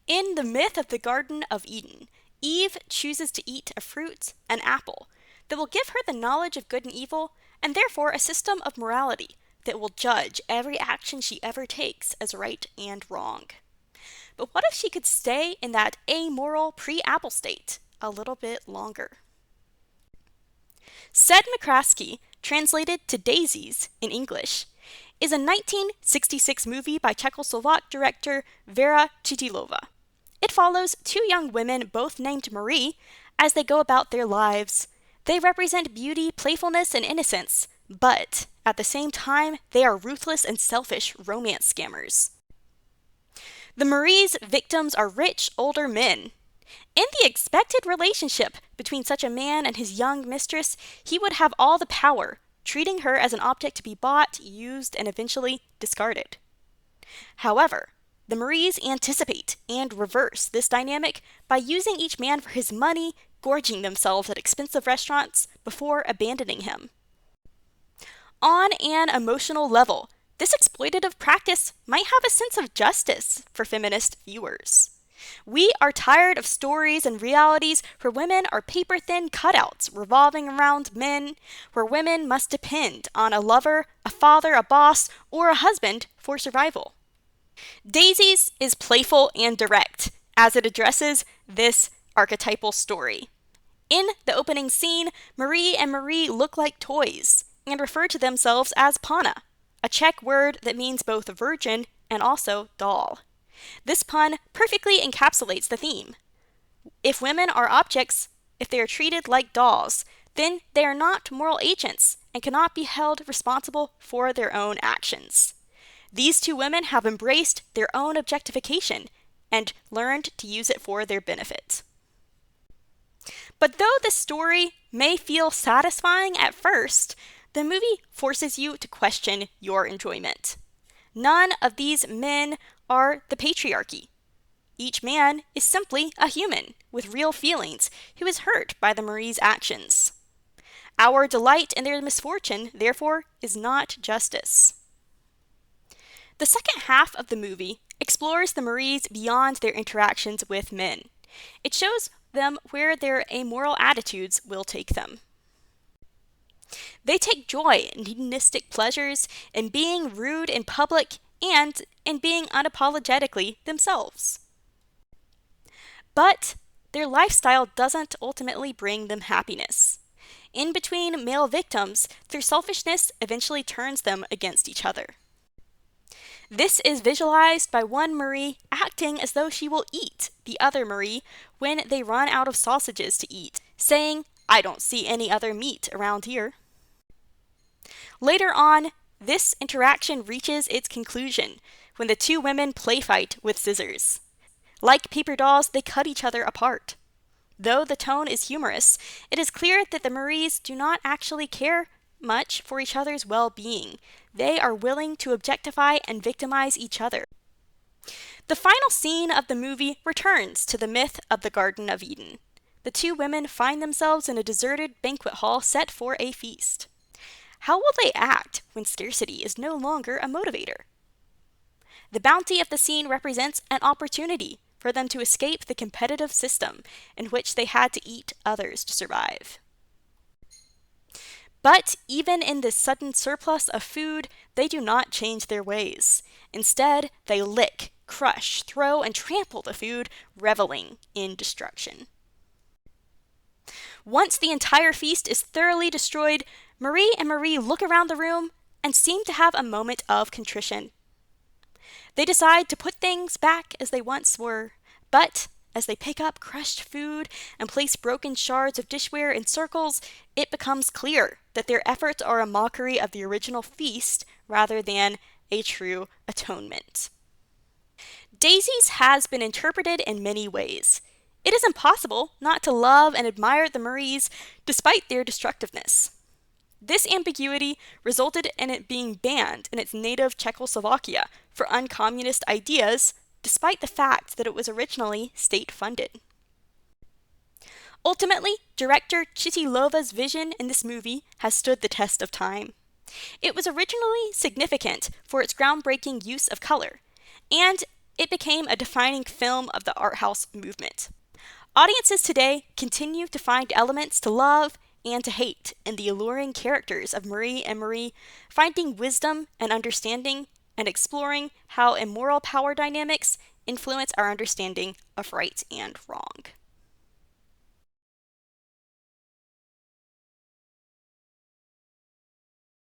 In the myth of the Garden of Eden, Eve chooses to eat a fruit, an apple, that will give her the knowledge of good and evil, and therefore a system of morality that will judge every action she ever takes as right and wrong. But what if she could stay in that amoral pre-apple state a little bit longer? Said McCraskey, translated to Daisies in English, is a 1966 movie by Czechoslovak director Vera Chytilova. It follows two young women, both named Marie, as they go about their lives. They represent beauty, playfulness, and innocence, but at the same time, they are ruthless and selfish romance scammers. The Marie's victims are rich, older men. In the expected relationship between such a man and his young mistress, he would have all the power, treating her as an object to be bought, used, and eventually discarded. However, the Maries anticipate and reverse this dynamic by using each man for his money, gorging themselves at expensive restaurants before abandoning him. On an emotional level, this exploitative practice might have a sense of justice for feminist viewers. We are tired of stories and realities where women are paper-thin cutouts revolving around men, where women must depend on a lover, a father, a boss, or a husband for survival. Daisies is playful and direct as it addresses this archetypal story. In the opening scene, Marie and Marie look like toys and refer to themselves as pana, a Czech word that means both virgin and also doll. This pun perfectly encapsulates the theme. If women are objects, if they are treated like dolls, then they are not moral agents and cannot be held responsible for their own actions. These two women have embraced their own objectification and learned to use it for their benefit. But though the story may feel satisfying at first, the movie forces you to question your enjoyment. None of these men are the patriarchy. Each man is simply a human with real feelings who is hurt by the Marie's actions. Our delight in their misfortune, therefore, is not justice. The second half of the movie explores the Maries beyond their interactions with men. It shows them where their amoral attitudes will take them. They take joy in hedonistic pleasures, in being rude in public, and in being unapologetically themselves. But their lifestyle doesn't ultimately bring them happiness. In between male victims, their selfishness eventually turns them against each other. This is visualized by one Marie acting as though she will eat the other Marie when they run out of sausages to eat, saying, "I don't see any other meat around here." Later on, this interaction reaches its conclusion when the two women play fight with scissors. Like paper dolls, they cut each other apart. Though the tone is humorous, it is clear that the Maries do not actually care much for each other's well-being. They are willing to objectify and victimize each other. The final scene of the movie returns to the myth of the Garden of Eden. The two women find themselves in a deserted banquet hall set for a feast. How will they act when scarcity is no longer a motivator? The bounty of the scene represents an opportunity for them to escape the competitive system in which they had to eat others to survive. But even in this sudden surplus of food, they do not change their ways. Instead, they lick, crush, throw, and trample the food, reveling in destruction. Once the entire feast is thoroughly destroyed, Marie and Marie look around the room and seem to have a moment of contrition. They decide to put things back as they once were, but as they pick up crushed food and place broken shards of dishware in circles, it becomes clear that their efforts are a mockery of the original feast rather than a true atonement. Daisies has been interpreted in many ways. It is impossible not to love and admire the Maries despite their destructiveness. This ambiguity resulted in it being banned in its native Czechoslovakia for uncommunist ideas, despite the fact that it was originally state-funded. Ultimately, director Chytilova's vision in this movie has stood the test of time. It was originally significant for its groundbreaking use of color, and it became a defining film of the art house movement. Audiences today continue to find elements to love and to hate in the alluring characters of Marie and Marie, finding wisdom and understanding and exploring how immoral power dynamics influence our understanding of right and wrong.